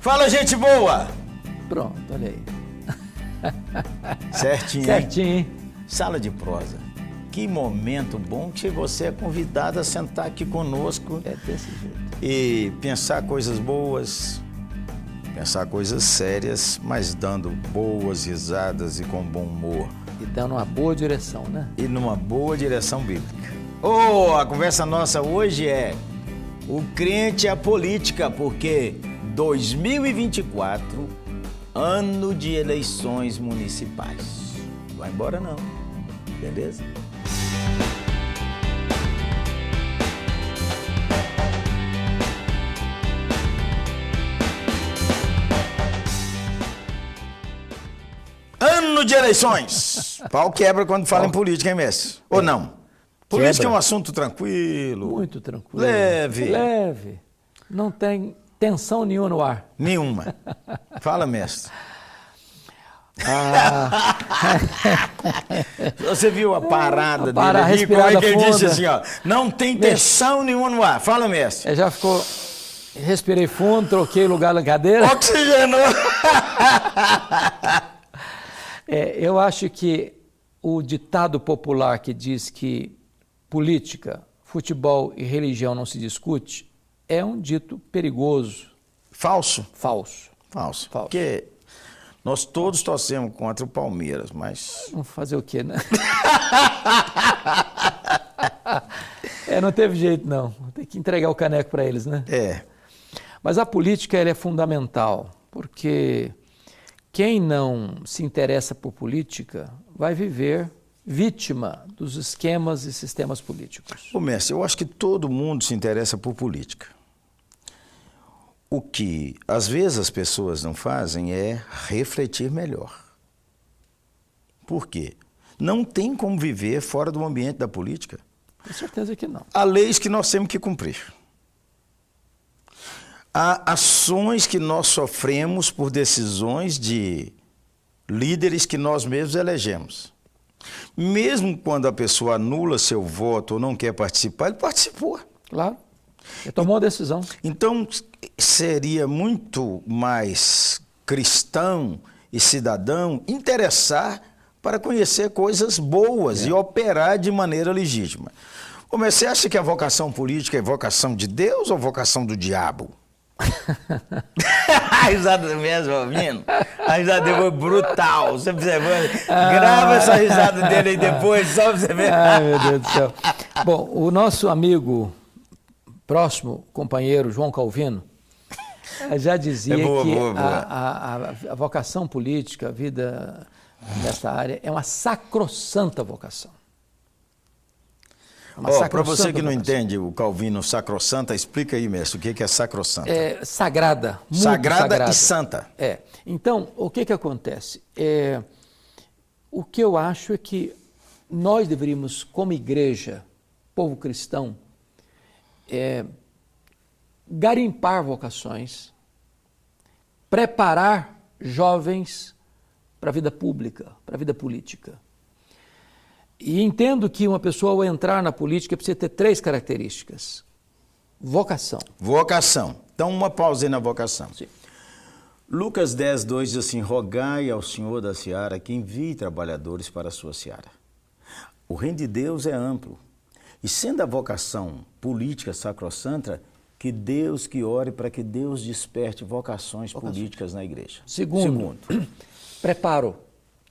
Fala, gente boa! Pronto, olha aí. Certinho, Certinho, hein? Sala de prosa. Que momento bom que você é convidado a sentar aqui conosco. É desse jeito. E pensar coisas boas, pensar coisas sérias, mas dando boas risadas e com bom humor. E dando uma boa direção, né? E numa boa direção bíblica. A conversa nossa hoje é o crente e a política, porque 2024, ano de eleições municipais. Vai embora não, beleza? Ano de eleições. Pau quebra quando fala em política, hein, mestre? Ou não? Política é um assunto tranquilo. Muito tranquilo. Leve. Leve. Não tem tensão nenhuma no ar. Nenhuma. Fala, mestre. Você viu a parada dele aqui? Como é que ele disse assim, ó? Não tem tensão nenhuma no ar. Fala, mestre. Já ficou... Respirei fundo, troquei lugar na cadeira. Oxigenou. Eu acho que o ditado popular que diz que política, futebol e religião não se discute é um dito perigoso. Falso? Falso. Falso. Porque nós todos torcemos contra o Palmeiras, mas... Vamos fazer o quê, né? Não teve jeito, não. Tem que entregar o caneco para eles, né? Mas a política ela é fundamental, porque quem não se interessa por política vai viver vítima dos esquemas e sistemas políticos. Ô, mestre, eu acho que todo mundo se interessa por política. O que, às vezes, as pessoas não fazem é refletir melhor. Por quê? Não tem como viver fora do ambiente da política. Com certeza que não. Há leis que nós temos que cumprir. Há ações que nós sofremos por decisões de líderes que nós mesmos elegemos. Mesmo quando a pessoa anula seu voto ou não quer participar, ele participou. Claro. Ele tomou a decisão. Então, seria muito mais cristão e cidadão interessar para conhecer coisas boas e operar de maneira legítima. Mas você acha que a vocação política é vocação de Deus ou vocação do diabo? A risada mesmo, ouvindo? A risada dele foi brutal. Você observando? Grava essa risada dele aí depois, só pra você ver. Ai, meu Deus do céu. Bom, o nosso amigo, próximo companheiro, João Calvino, já dizia que a vocação política, a vida nessa área, é uma sacrossanta vocação. Para você que não entende o Calvino sacrossanta, explica aí, mestre, o que é sacrossanta? É sagrada. Muito sagrada e santa. Então, o que acontece? O que eu acho é que nós deveríamos, como igreja, povo cristão, garimpar vocações, preparar jovens para a vida pública, para a vida política. E entendo que uma pessoa, ao entrar na política, precisa ter 3 características. Vocação. Vocação. Então, uma pausa aí na vocação. Sim. Lucas 10, 2 diz assim: rogai ao Senhor da seara que envie trabalhadores para a sua seara. O reino de Deus é amplo. E sendo a vocação política sacrossanta, que Deus que ore para que Deus desperte vocações políticas na igreja. Segundo, preparo.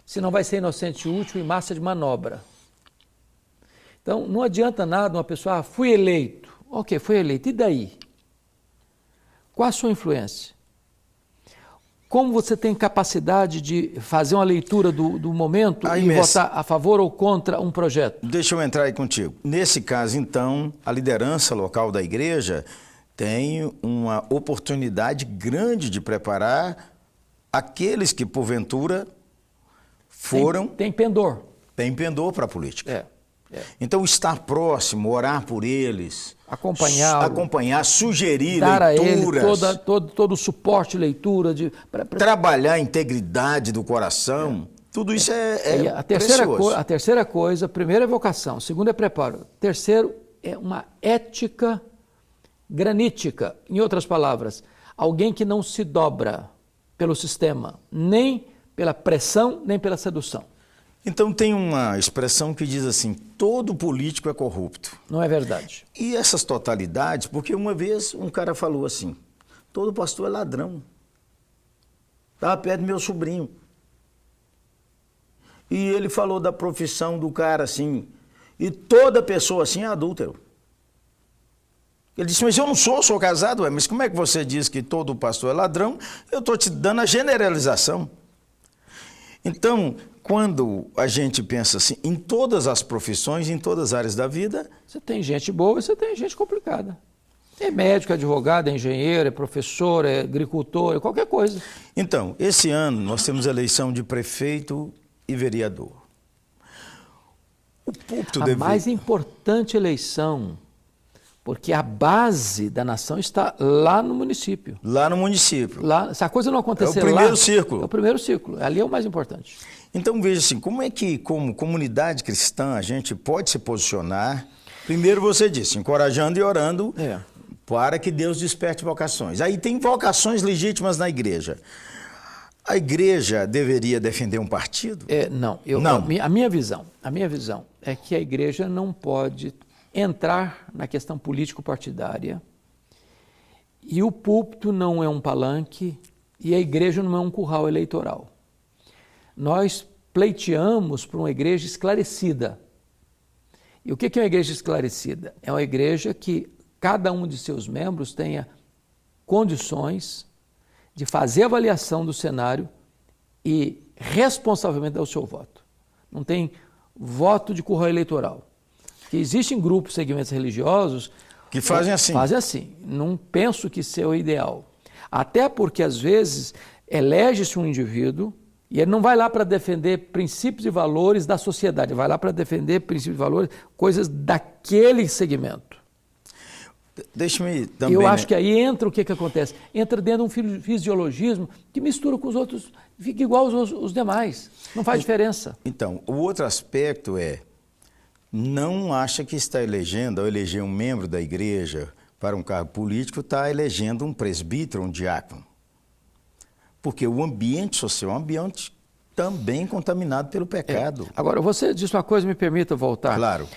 Senão vai ser inocente útil e massa de manobra. Então, não adianta nada uma pessoa, fui eleito. Ok, fui eleito. E daí? Qual a sua influência? Como você tem capacidade de fazer uma leitura do momento e votar a favor ou contra um projeto? Deixa eu entrar aí contigo. Nesse caso, então, a liderança local da igreja tem uma oportunidade grande de preparar aqueles que, porventura, foram... Tem pendor. Tem pendor para a política. Então, estar próximo, orar por eles, acompanhar, sugerir dar leituras. A ele todo o suporte, leitura. Trabalhar a integridade do coração. Tudo isso é precioso. A terceira coisa, primeiro é vocação, segundo é preparo. Terceiro é uma ética granítica. Em outras palavras, Alguém que não se dobra pelo sistema, nem pela pressão, nem pela sedução. Então tem uma expressão que diz assim, todo político é corrupto. Não é verdade. E essas totalidades, porque uma vez um cara falou assim, todo pastor é ladrão. Estava perto do meu sobrinho. E ele falou da profissão do cara assim, e toda pessoa assim é adúltero. Ele disse, mas eu não sou casado, mas como é que você diz que todo pastor é ladrão? Eu estou te dando a generalização. Então, quando a gente pensa assim, em todas as profissões, em todas as áreas da vida... Você tem gente boa e você tem gente complicada. É médico, é advogado, é engenheiro, é professor, é agricultor, é qualquer coisa. Então, esse ano nós temos eleição de prefeito e vereador. O púlpito A mais importante eleição, porque a base da nação está lá no município. Lá no município. Lá, se a coisa não acontecer lá... É o primeiro círculo. É o primeiro círculo. Ali é o mais importante. Então, veja assim, como é que, como comunidade cristã, a gente pode se posicionar? Primeiro você disse, encorajando e orando para que Deus desperte vocações. Aí tem vocações legítimas na igreja. A igreja deveria defender um partido? Não. A minha visão é que a igreja não pode entrar na questão político-partidária e o púlpito não é um palanque e a igreja não é um curral eleitoral. Nós pleiteamos por uma igreja esclarecida. E o que é uma igreja esclarecida? É uma igreja que cada um de seus membros tenha condições de fazer avaliação do cenário e responsavelmente dar o seu voto. Não tem voto de curral eleitoral. Que existem grupos, segmentos religiosos... que fazem assim. Fazem assim. Não penso que seja o ideal. Até porque, às vezes, elege-se um indivíduo e ele não vai lá para defender princípios e valores da sociedade, vai lá para defender princípios e valores, coisas daquele segmento. Deixa-me também... Eu acho que aí entra o que acontece? Entra dentro de um fisiologismo que mistura com os outros, fica igual os demais. Não faz diferença. Então, o outro aspecto não acha que está elegendo, ao eleger um membro da igreja para um cargo político, está elegendo um presbítero, um diácono. Porque o ambiente social é um ambiente também contaminado pelo pecado. Agora, você disse uma coisa, me permita voltar. Claro.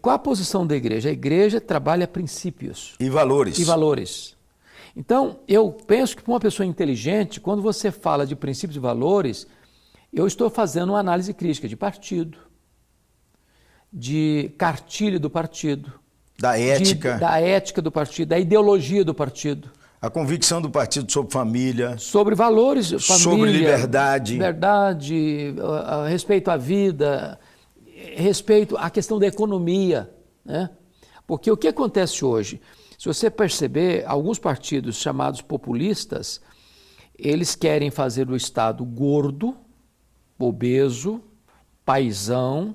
Qual a posição da igreja? A igreja trabalha princípios. E valores. E valores. Então, eu penso que para uma pessoa inteligente, quando você fala de princípios e valores, eu estou fazendo uma análise crítica de partido, de cartilha do partido. Da ética. Da ética do partido, da ideologia do partido. A convicção do partido sobre família. Sobre valores, família. Sobre liberdade. Liberdade, respeito à vida, respeito à questão da economia, né? Porque o que acontece hoje? Se você perceber, alguns partidos chamados populistas, eles querem fazer o Estado gordo, obeso, paizão,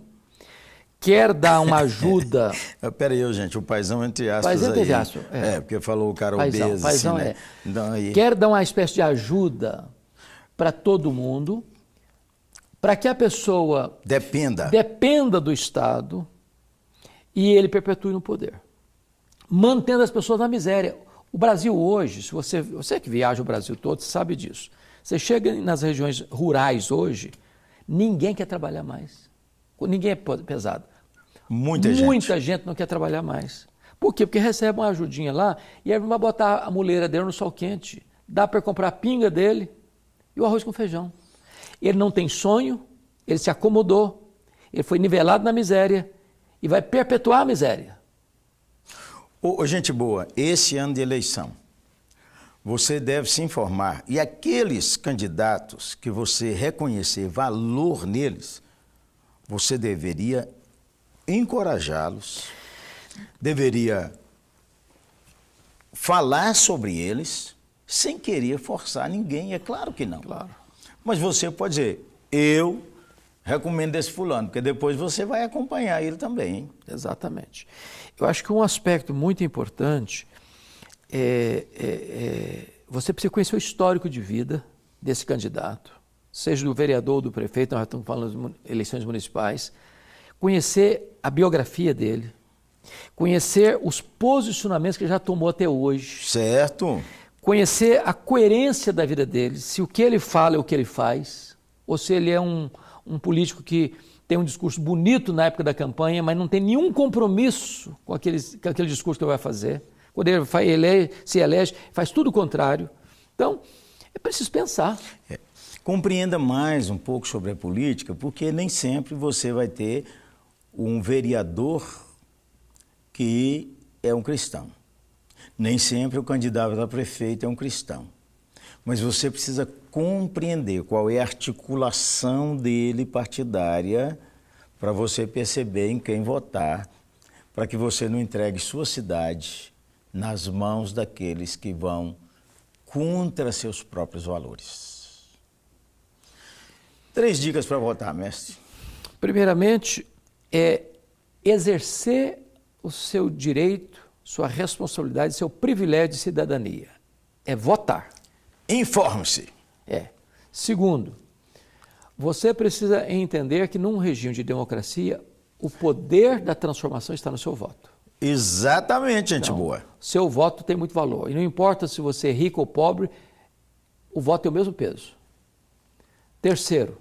quer dar uma ajuda... Peraí, gente, o paizão entre aspas paizão aí. entre aspas, porque falou o cara paizão, obeso. Paizão assim, né? Então, aí... Quer dar uma espécie de ajuda para todo mundo, para que a pessoa... Dependa do Estado e ele perpetue no poder, mantendo as pessoas na miséria. O Brasil hoje, se você que viaja o Brasil todo, sabe disso. Você chega nas regiões rurais hoje, ninguém quer trabalhar mais. Ninguém é pesado. Muita gente não quer trabalhar mais. Por quê? Porque recebe uma ajudinha lá e aí vai botar a muleira dele no sol quente. Dá para comprar a pinga dele e o arroz com feijão. Ele não tem sonho, ele se acomodou, ele foi nivelado na miséria e vai perpetuar a miséria. Gente boa, esse ano de eleição, você deve se informar. E aqueles candidatos que você reconhecer valor neles, você deveria encorajá-los, deveria falar sobre eles, sem querer forçar ninguém, é claro que não. Claro. Mas você pode dizer, eu recomendo esse fulano, porque depois você vai acompanhar ele também. Hein? Exatamente. Eu acho que um aspecto muito importante você precisa conhecer o histórico de vida desse candidato, seja do vereador ou do prefeito, nós estamos falando de eleições municipais, conhecer a biografia dele, conhecer os posicionamentos que ele já tomou até hoje. Certo. conhecer a coerência da vida dele, se o que ele fala é o que ele faz, ou se ele é um político que tem um discurso bonito na época da campanha, mas não tem nenhum compromisso com aquele discurso que ele vai fazer. Quando ele se elege, faz tudo o contrário. Então, é preciso pensar. Compreenda mais um pouco sobre a política, porque nem sempre você vai ter um vereador que é um cristão. Nem sempre o candidato a prefeito é um cristão. Mas você precisa compreender qual é a articulação dele partidária para você perceber em quem votar, para que você não entregue sua cidade nas mãos daqueles que vão contra seus próprios valores. 3 dicas para votar, mestre. Primeiramente, é exercer o seu direito, sua responsabilidade, seu privilégio de cidadania. É votar. Informe-se. Segundo, você precisa entender que num regime de democracia, o poder da transformação está no seu voto. Exatamente, gente Então, boa. Seu voto tem muito valor. E não importa se você é rico ou pobre, o voto tem o mesmo peso. Terceiro,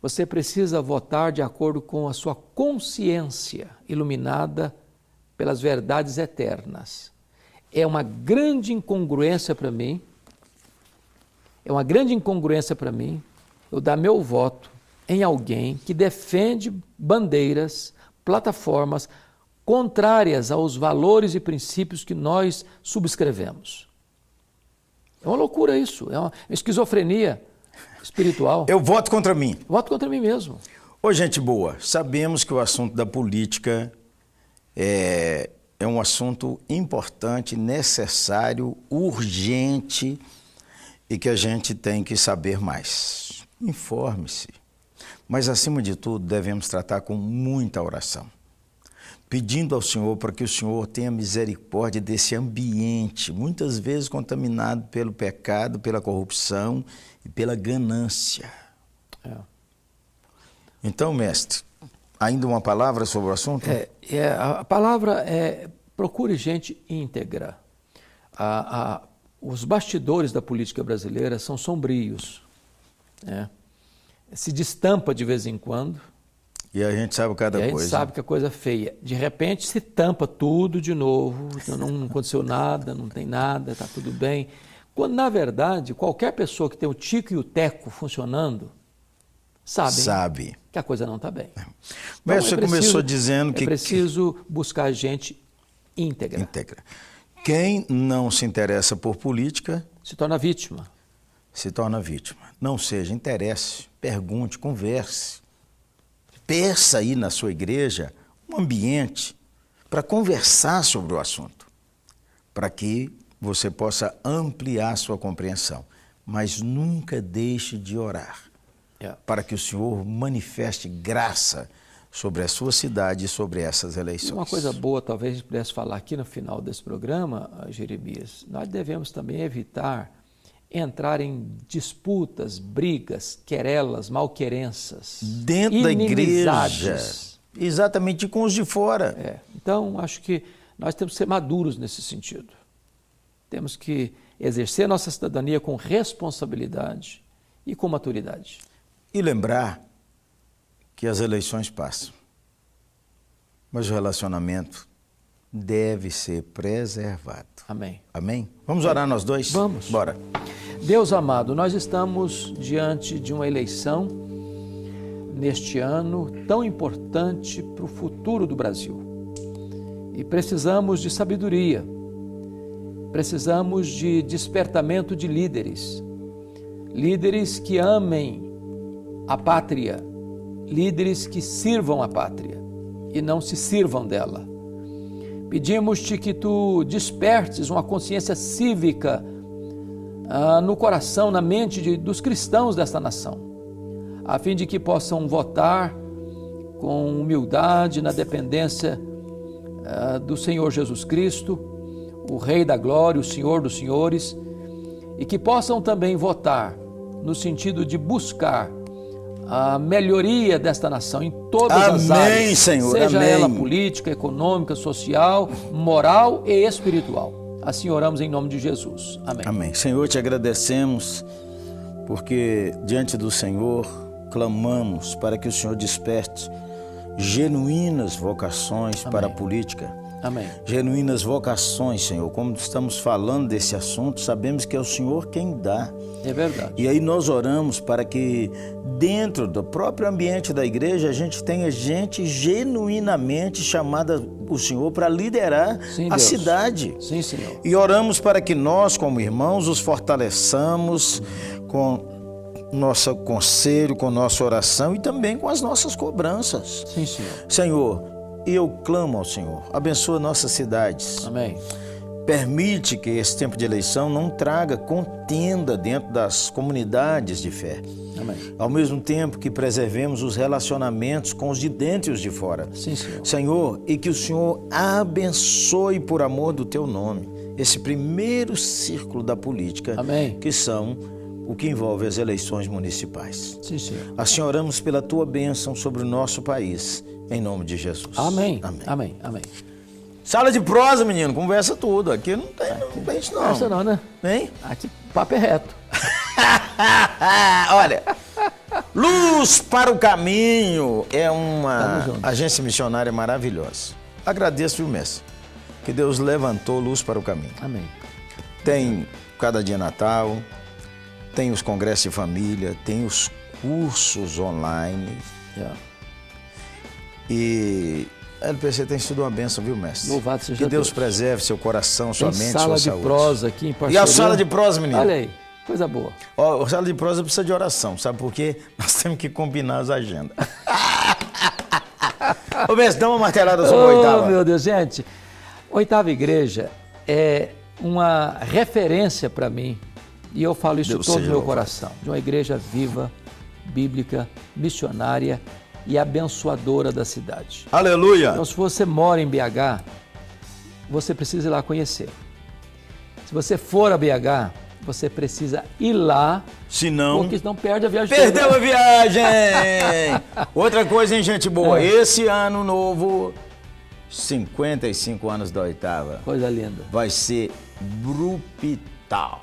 você precisa votar de acordo com a sua consciência iluminada pelas verdades eternas. É uma grande incongruência para mim, eu dar meu voto em alguém que defende bandeiras, plataformas contrárias aos valores e princípios que nós subscrevemos. É uma loucura isso, é uma esquizofrenia espiritual. Eu voto contra mim. Voto contra mim mesmo. Ô, gente boa, sabemos que o assunto da política é um assunto importante, necessário, urgente e que a gente tem que saber mais. Informe-se. Mas, acima de tudo, devemos tratar com muita oração, pedindo ao Senhor para que o Senhor tenha misericórdia desse ambiente, muitas vezes contaminado pelo pecado, pela corrupção e pela ganância. Então, mestre, ainda uma palavra sobre o assunto? A palavra é procure gente íntegra. Os bastidores da política brasileira são sombrios. Se destampa de vez em quando. E a gente sabe cada coisa. A gente sabe que a coisa é feia. De repente se tampa tudo de novo, não aconteceu nada, não tem nada, está tudo bem. Quando, na verdade, qualquer pessoa que tem o tico e o teco funcionando, sabe que a coisa não está bem. Mas você começou dizendo que... É preciso buscar gente íntegra. Quem não se interessa por política... se torna vítima. Não seja, interesse, pergunte, converse. Peça aí na sua igreja um ambiente para conversar sobre o assunto, para que você possa ampliar sua compreensão. Mas nunca deixe de orar, para que o Senhor manifeste graça sobre a sua cidade e sobre essas eleições. Uma coisa boa, talvez a gente pudesse falar aqui no final desse programa, Jeremias, nós devemos também evitar entrar em disputas, brigas, querelas, malquerenças, dentro da igreja, exatamente, com os de fora. Então, acho que nós temos que ser maduros nesse sentido. Temos que exercer nossa cidadania com responsabilidade e com maturidade. E lembrar que as eleições passam, mas o relacionamento deve ser preservado. Amém. Amém? Vamos orar nós dois? Vamos. Bora. Deus amado, nós estamos diante de uma eleição neste ano tão importante para o futuro do Brasil. E precisamos de sabedoria, precisamos de despertamento de líderes. Líderes que amem a pátria, líderes que sirvam a pátria e não se sirvam dela. Pedimos-te que tu despertes uma consciência cívica no coração, na mente dos cristãos desta nação, a fim de que possam votar com humildade na dependência do Senhor Jesus Cristo, o Rei da Glória, o Senhor dos Senhores, e que possam também votar no sentido de buscar a melhoria desta nação em todas as áreas, Senhor, seja amém. ela política, econômica, social, moral e espiritual. Assim oramos em nome de Jesus. Amém. Amém. Senhor, te agradecemos porque diante do Senhor clamamos para que o Senhor desperte genuínas vocações para a política. Amém. Genuínas vocações, Senhor. Como estamos falando desse assunto, sabemos que é o Senhor quem dá. É verdade. E aí nós oramos para que dentro do próprio ambiente da igreja a gente tenha gente genuinamente chamada o Senhor para liderar Sim, a Deus. cidade. Sim, Senhor. E oramos para que nós, como irmãos, os fortaleçamos com nosso conselho, com nossa oração e também com as nossas cobranças. Sim, Senhor. Senhor, eu clamo ao Senhor, abençoa nossas cidades. Amém. Permite que esse tempo de eleição não traga contenda dentro das comunidades de fé. Amém. Ao mesmo tempo que preservemos os relacionamentos com os de dentro e os de fora. Sim, Senhor. Senhor, e que o Senhor abençoe por amor do teu nome esse primeiro círculo da política. Amém. Que são o que envolve as eleições municipais. Sim, Senhor. Assim oramos pela tua bênção sobre o nosso país, em nome de Jesus. Amém. Amém. Amém. Amém. Sala de prosa, menino, conversa tudo. Aqui não tem isso não. Essa não, né? Hein? Aqui, papo é reto. Olha, Luz para o Caminho é uma Tamo junto. agência missionária maravilhosa. Agradeço, viu, mestre? Que Deus levantou Luz para o Caminho. Amém. Tem cada dia Natal, tem os congressos de família, tem os cursos online. Yeah. E a LPC tem sido uma bênção, viu, mestre? Louvado seja Que Deus Deus. preserve seu coração, sua Tem mente, sala sua de saúde. prosa aqui em E parceria. a sala de prosa, menino? Olha aí, coisa boa. Ó, a sala de prosa precisa de oração, sabe por quê? Nós temos que combinar as agendas. Ô, mestre, dá uma martelada sobre a oitava. Oh, meu Deus, gente. Oitava Igreja é uma referência para mim, e eu falo isso Deus de todo o seja meu louvado. coração, de uma igreja viva, bíblica, missionária e abençoadora da cidade. Aleluia! Então, se você mora em BH, você precisa ir lá conhecer. Se você for a BH, você precisa ir lá, Se não, porque senão perde a viagem. perdeu toda. a viagem! Outra coisa, hein, gente boa? É. Esse ano novo, 55 anos da oitava, Coisa linda. vai ser brutal.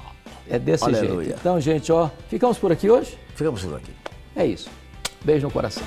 É desse Aleluia. jeito. Então, gente, ó, ficamos por aqui hoje? Ficamos por aqui. É isso. Beijo no coração.